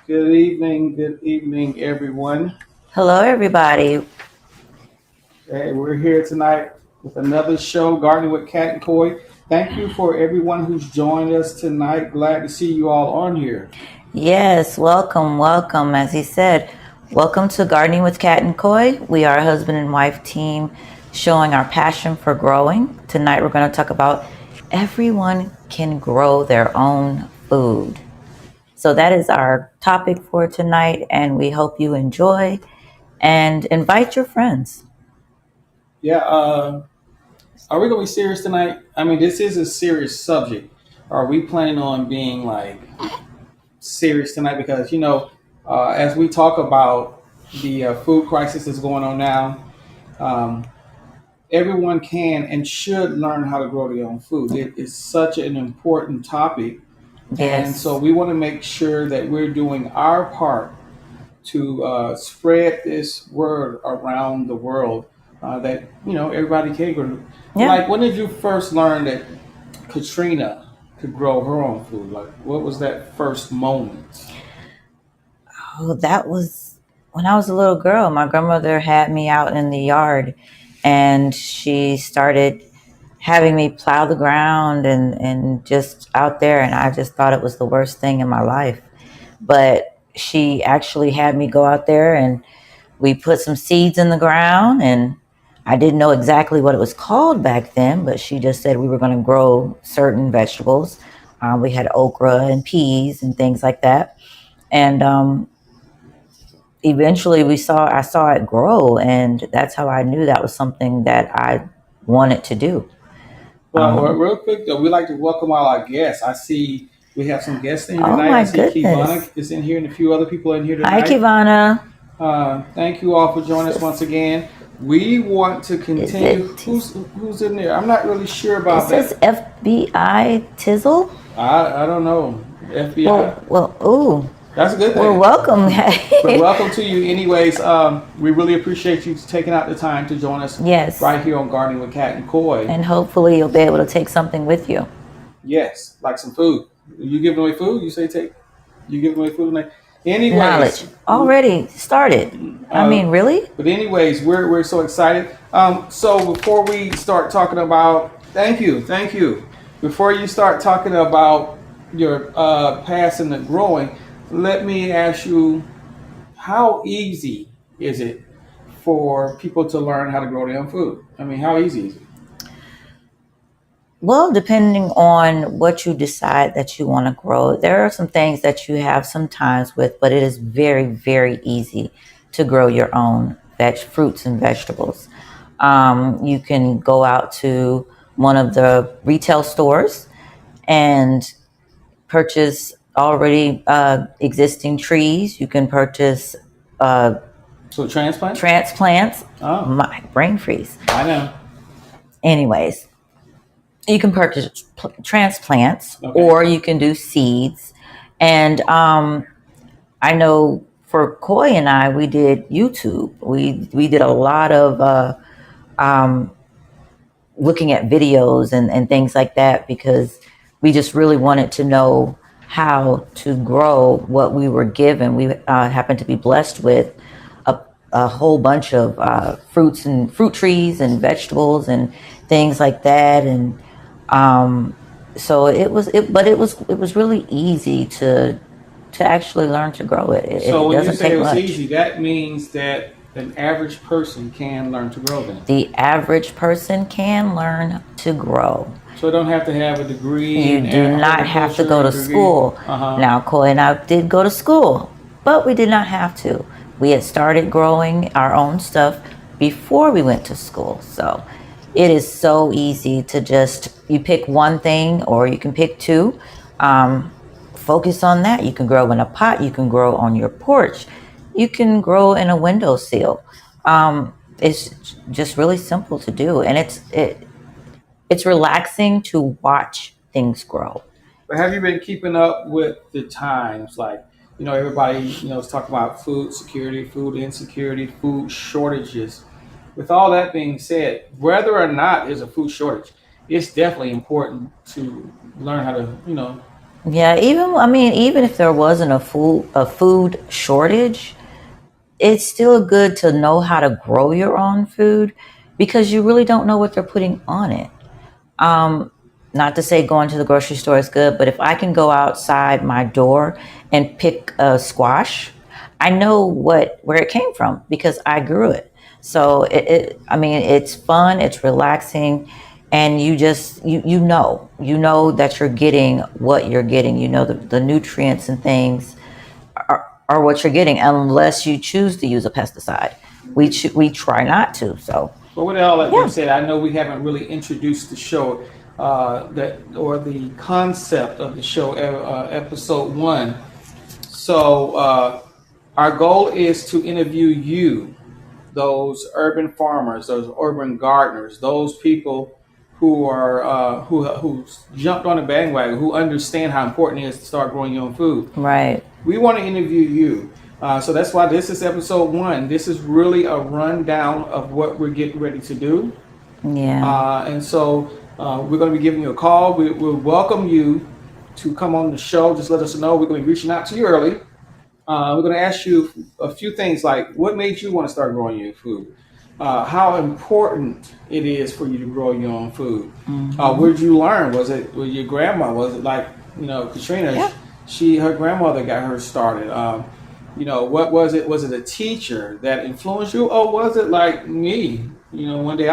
Good evening, everyone. Hello, everybody. Hey, we're here tonight with another show, Gardening with Cat and Koi. Thank you for everyone who's joined us tonight. Glad to see you all on here. Yes, welcome, welcome. As he said, welcome to Gardening with Cat and Koi. We are a husband and wife team showing our passion for growing. Tonight, we're going to talk about everyone can grow their own food. So, that is our topic for tonight, and we hope you enjoy and invite your friends. Yeah, are we going to be serious tonight? I mean, this is a serious subject. Are we planning on being like serious tonight? Because, as we talk about the food crisis that's going on now, um, everyone can and should learn how to grow their own food. It is such an important topic. And so Yes. we want to make sure that we're doing our part to spread this word around the world that, everybody can grow. Yeah. Like, when did you first learn that Katrina could grow her own food? Like, what was that first moment? Oh, that was when I was a little girl. My grandmother had me out in the yard and she started having me plow the ground and just out there. And I just thought it was the worst thing in my life. But she actually had me go out there and we put some seeds in the ground. And I didn't know exactly what it was called back then, but she just said we were going to grow certain vegetables. We had okra and peas and things like that. And eventually I saw it grow, and that's how I knew that was something that I wanted to do. Well, um, real quick, though, we like to welcome all our guests. I see we have some guests in here oh tonight. I my see Kivana goodness. is in here and a few other people in here Hi, tonight. Kivana. Thank you all for joining Is us once this again. We want to is continue. it Who's in there? I'm not really sure it about says that. FBI Tizzle? I don't know. FBI. Ooh, That's a good well, thing. welcome. But welcome to you, anyways. We really appreciate you taking out the time to join us Yes, right here on Gardening with Cat and Koi. and hopefully you'll be able to take something with you. Yes, like some food. You giving away food? You say take. You giving away food tonight? Knowledge Anyways, already started. I uh, mean, really? but anyways, we're so excited. So before we start talking about, thank you. Before you start talking about your past and the growing, let me ask you, how easy is it for people to learn how to grow their own food? I mean, how easy is it? Well, depending on what you decide that you want to grow, there are some things that you have sometimes with, but it is very, very easy to grow your own fruits and vegetables. You can go out to one of the retail stores and purchase already existing trees. You can purchase uh, So transplants? transplants. Oh, My brain freeze. I know. Anyways, you can purchase transplants Okay. or you can do seeds. And I know for Koi and I, we did YouTube. We did a lot of um, looking at videos and things like that because we just really wanted to know how to grow what we were given. We happened to be blessed with a whole bunch of fruits and fruit trees and vegetables and things like that. And so it was really easy to actually learn to grow it. So It when you doesn't say take it was much. easy, that means that an average person can learn to grow then. The average person can learn to grow. So they don't have to have a degree You in do not have to go horticulture, to degree. school. Uh huh. Now, Coy and I did go to school, but we did not have to. We had started growing our own stuff before we went to school. So it is so easy to just, you pick one thing or you can pick two. Um, Focus on that. You can grow in a pot, you can grow on your porch, you can grow in a windowsill. It's just really simple to do, and it's relaxing to watch things grow. But have you been keeping up with the times? Like, everybody, is talking about food security, food insecurity, food shortages. With all that being said, whether or not there's a food shortage, it's definitely important to learn how to, Yeah, even if there wasn't a food shortage, it's still good to know how to grow your own food because you really don't know what they're putting on it. Not to say going to the grocery store is good, but if I can go outside my door and pick a squash, I know where it came from because I grew it. So it's fun, it's relaxing, and you know that you're getting what you're getting. You know the nutrients and things are what you're getting, unless you choose to use a pesticide. We try not to. So But with all that being yeah, said, I know we haven't really introduced the show that or the concept of the show, episode one. So our goal is to interview you, those urban farmers, those urban gardeners, those people who are who jumped on the bandwagon, who understand how important it is to start growing your own food. right. We want to interview you. So that's why this is episode one. This is really a rundown of what we're getting ready to do. Yeah. And so we're going to be giving you a call. We'll welcome you to come on the show. Just let us know. We're going to be reaching out to you early. We're going to ask you a few things like what made you want to start growing your food? How important it is for you to grow your own food? Where did you learn? Was it with your grandma? Was it like, Katrina? Yeah. Her grandmother got her started. What was it? Was it a teacher that influenced you, or was it like me? One day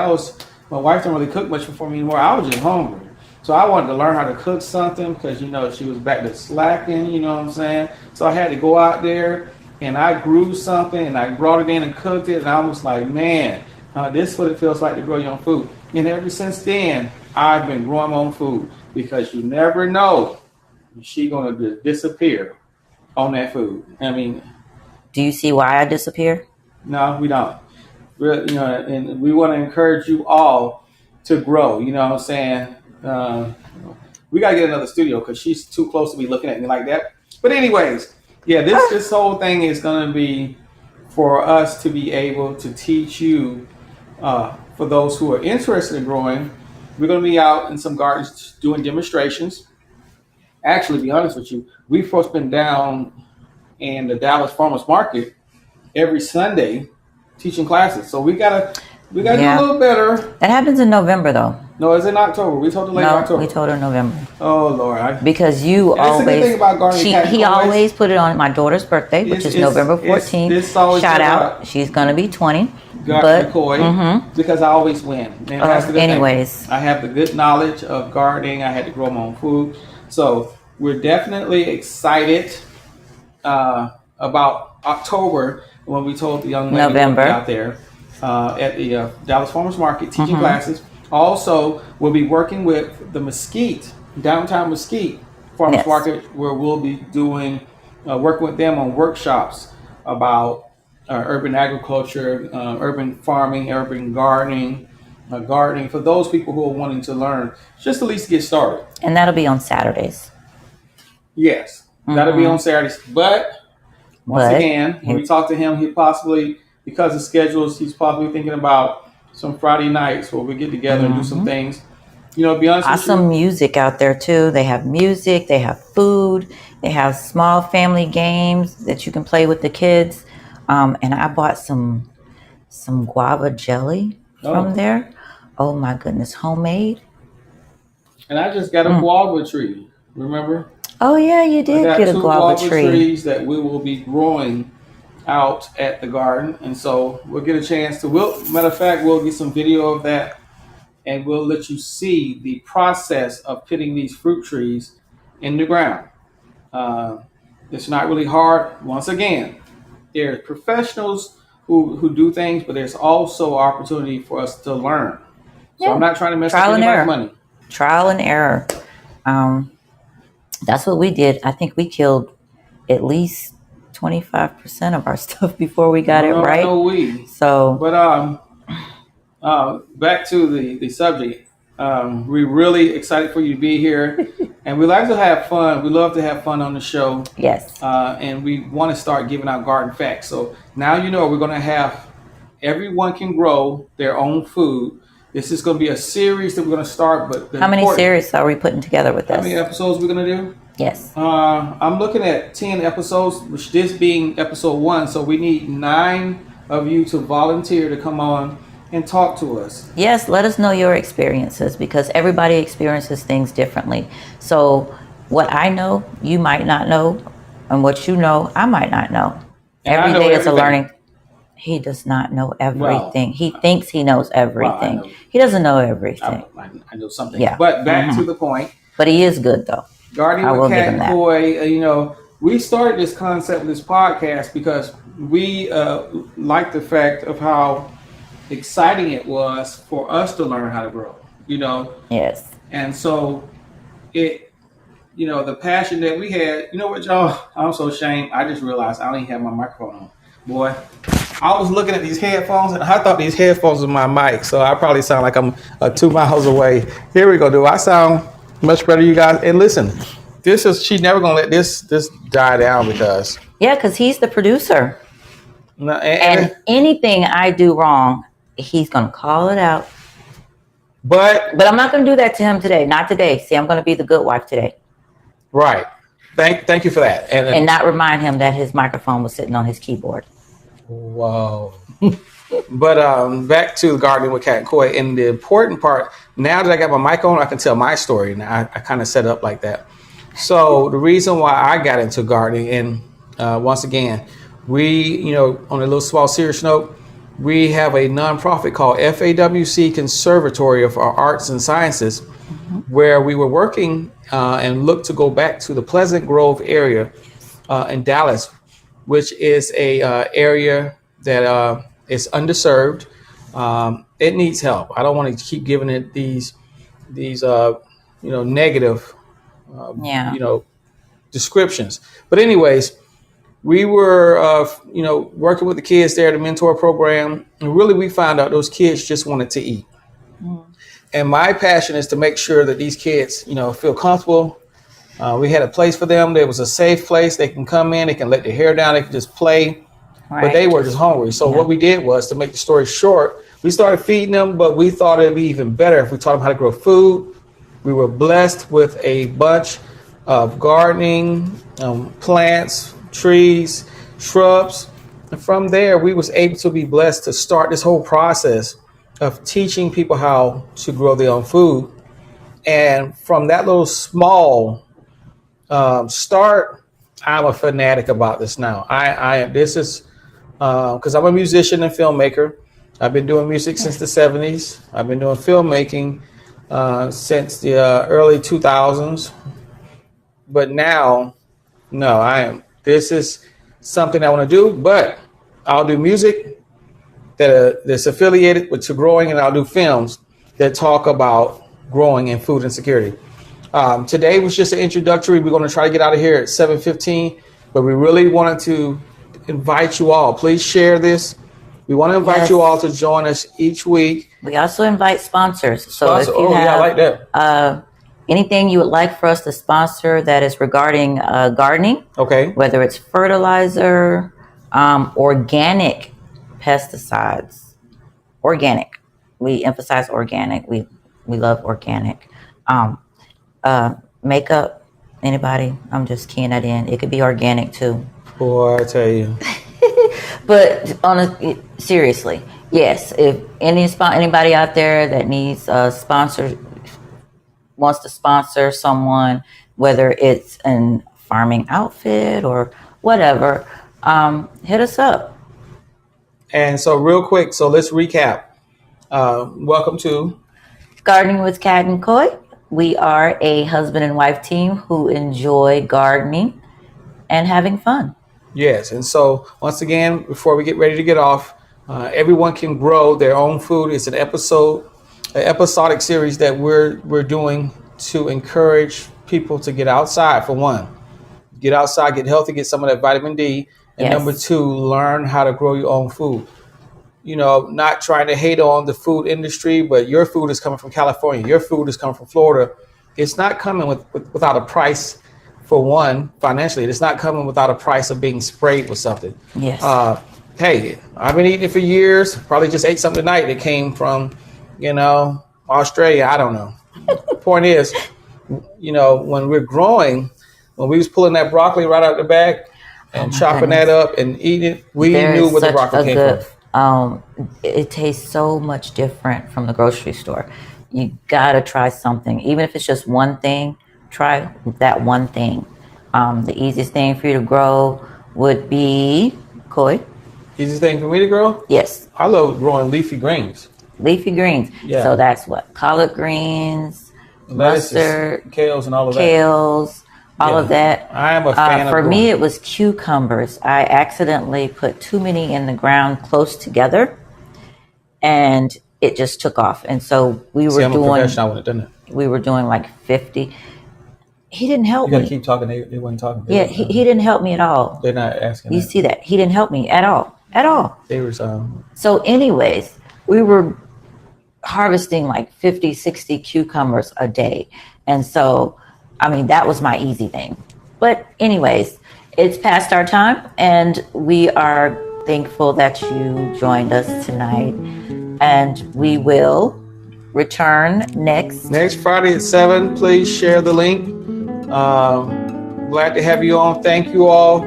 my wife didn't really cook much for me anymore. I was just hungry. So I wanted to learn how to cook something because, she was back to slacking, you know what I'm saying? So I had to go out there and I grew something and I brought it in and cooked it. And I was like, man, this is what it feels like to grow your own food. And ever since then, I've been growing my own food because you never know she's going to disappear on that food. I mean, Do you see why I disappear? no, we don't. And we want to encourage you all to grow. You know what I'm saying? We gotta get another studio because she's too close to be looking at me like that. But anyways, yeah, this whole thing is gonna be for us to be able to teach you. For those who are interested in growing, we're gonna be out in some gardens doing demonstrations. Actually, to be honest with you, we've first been down in the Dallas Farmers Market every Sunday teaching classes. So we gotta do a Yeah. little better. That happens in November, though. No, it's in October. We told her late No, October. we told her November Oh Lord, because you and that's the good always. thing about gardening. He always put it on my daughter's birthday, which is November 14th. This always Shout about out, she's gonna be 20. gardening But McCoy because I always win. And that's the good thing. anyways, I have the good knowledge of gardening. I had to grow my own food, so we're definitely excited about October when we told the young lady we'll be November. out there at the Dallas Farmers Market teaching classes. Also, we'll be working with the Mesquite, downtown Mesquite Farmers Yes. Market, where we'll be doing working with them on workshops about urban agriculture, urban farming, urban gardening, gardening for those people who are wanting to learn, just at least get started. And that'll be on Saturdays. Yes, that'll be on Saturdays. But once But again, when we talk to him, he possibly, because of schedules, he's possibly thinking about some Friday nights where we get together and do some things. To be honest with you, awesome music out there too. They have music, they have food, they have small family games that you can play with the kids. And I bought some guava jelly from Oh. there. Oh my goodness, homemade. and I just got a guava tree. Remember? Oh yeah, you I did got get a two guava tree. trees that we will be growing out at the garden, and so we'll get a chance to. Matter of fact, we'll get some video of that, and we'll let you see the process of putting these fruit trees in the ground. Uh, it's not really hard. Once again, there's professionals who do things, but there's also opportunity for us to learn. So Yeah. I'm not trying to mess Trial up and anybody's error. money. Trial and error. Um, that's what we did. I think we killed at least 25% of our stuff before we got it No, right. no, we. So But back to the subject. We're really excited for you to be here, and we like to have fun. We love to have fun on the show, yes, and we want to start giving out garden facts. So now we're going to have everyone can grow their own food. This is going to be a series that we're going to start. But how many series are we putting together with How many this? episodes we're going to do? Yes. I'm looking at 10 episodes, which this being episode 1. So we need 9 of you to volunteer to come on and talk to us. Yes, let us know your experiences because everybody experiences things differently. So what I know, you might not know, and what you know, I might not know. And I Every know day is a everything. learning. He does not know everything. He thinks he knows Well, I everything. know. He doesn't know everything. I know something. Yeah. But back to the point. But he is good though. Gardening I will with give Cat him and that. Koi, we started this concept, this podcast, because we like the fact of how exciting it was for us to learn how to grow, Yes. And so the passion that we had, you know what, y'all? I'm so ashamed. I just realized I don't even have my microphone on. Boy, I was looking at these headphones and I thought these headphones were my mic, so I probably sound like I'm 2 miles away. Here we go. Do I sound much better, you guys? And listen, she's never gonna let this die down because he's the producer. and And anything I do wrong, he's gonna call it out. But I'm not gonna do that to him today. Not today. See, I'm gonna be the good wife today. Right. Thank you for that. And not remind him that his microphone was sitting on his keyboard. Whoa. But back to gardening with Cat and Koi, and the important part, now that I got my mic on, I can tell my story. Now I kind of set up like that. So the reason why I got into gardening, and once again, we, on a little small serious note, we have a nonprofit called FAWC Conservatory of Arts and Sciences, where we were working and looked to go back to the Pleasant Grove area in Dallas, which is a area that is underserved. It needs help. I don't want to keep giving it these negative descriptions. But anyways, we were working with the kids there, the mentor program, and really we found out those kids just wanted to eat. And my passion is to make sure that these kids, feel comfortable. We had a place for them. There was a safe place. They can come in, they can let their hair down, they can just play. Right. But they were just hungry. So what we did was, to make the story short, we started feeding them, but we thought it'd be even better if we taught them how to grow food. We were blessed with a bunch of gardening, plants, trees, shrubs. And from there, we was able to be blessed to start this whole process of teaching people how to grow their own food. And from that little small start, I'm a fanatic about this now. This is because I'm a musician and filmmaker. I've been doing music since the 70s. I've been doing filmmaking since the early 2000s. But now, no, this is something I want to do, but I'll do music that's affiliated to growing, and I'll do films that talk about growing and food insecurity. Today was just an introductory. We're going to try to get out of here at 7:15, but we really wanted to invite you all. Please share this. We want to invite you all to join us each week. We also invite sponsors. So if you have I like that. Anything you would like for us to sponsor that is regarding gardening, okay, whether it's fertilizer, organic pesticides, organic. We emphasize organic. We love organic. Makeup, anybody? I'm just keying that in. It could be organic too. Boy, I tell you. But seriously, yes. If anybody out there that needs a sponsor, wants to sponsor someone, whether it's a farming outfit or whatever, hit us up. And so real quick, so let's recap. Welcome to Gardening with Cat and Koi. We are a husband and wife team who enjoy gardening and having fun. Yes, and so once again, before we get ready to get off, everyone can grow their own food. It's an episodic series that we're doing to encourage people to get outside. For one, get outside, get healthy, get some of that vitamin D, and number two, learn how to grow your own food. Not trying to hate on the food industry, but your food is coming from California. Your food is coming from Florida. It's not coming without a price. For one, financially, it's not coming without a price of being sprayed with something. Yes. Hey, I've been eating it for years. Probably just ate something tonight that came from, Australia. I don't know. Point is, when we're growing, when we was pulling that broccoli right out the bag and my chopping goodness. that up and eating it, we There knew is where the such broccoli a came good. from. It tastes so much different from the grocery store. You gotta try something, even if it's just one thing. Try that one thing. The easiest thing for you to grow would be koi. Easiest thing for me to grow? Yes, I love growing leafy greens. leafy greens. Yeah. So that's what collard greens, Lettuces, mustard, kales, and all of that. kales, all of that. I am a fan of For me, growing. it was cucumbers. I accidentally put too many in the ground close together, and it just took off. And so we See, were I'm a doing professional with it, doesn't it? we were doing like 50. He didn't help You got to me. keep talking. They weren't talking. Yeah, he didn't help me at all. They're not asking. You that. see that? He didn't help me at all. At all. They was So anyways, we were harvesting like 50, 60 cucumbers a day. And so, I mean, that was my easy thing. But anyways, it's past our time, and we are thankful that you joined us tonight. And we will return next Friday at 7. Please share the link. Glad to have you on. Thank you all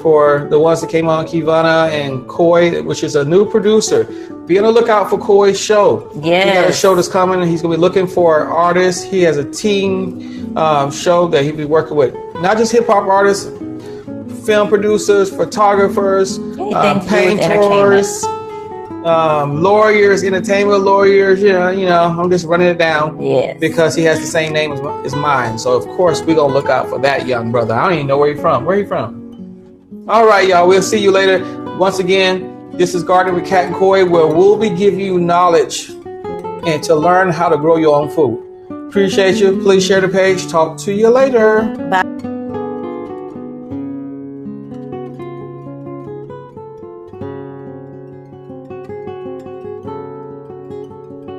for the ones that came on, Kivana and Koi, which is a new producer. Be on the lookout for Koi's show. Yes. He got a show that's coming, and he's going to be looking for artists. He has a team show that he'll be working with, not just hip-hop artists, film producers, photographers, Anything to do with painters, lawyers, entertainment lawyers. You know, I'm just running it down. Yes. Because he has the same name as mine. So, of course, we're going to look out for that young brother. I don't even know where he's from. Where are you from? All right, y'all. We'll see you later. Once again, this is Gardening with Cat and Koi, where we'll be giving you knowledge and to learn how to grow your own food. Appreciate you. Please share the page. Talk to you later. Bye.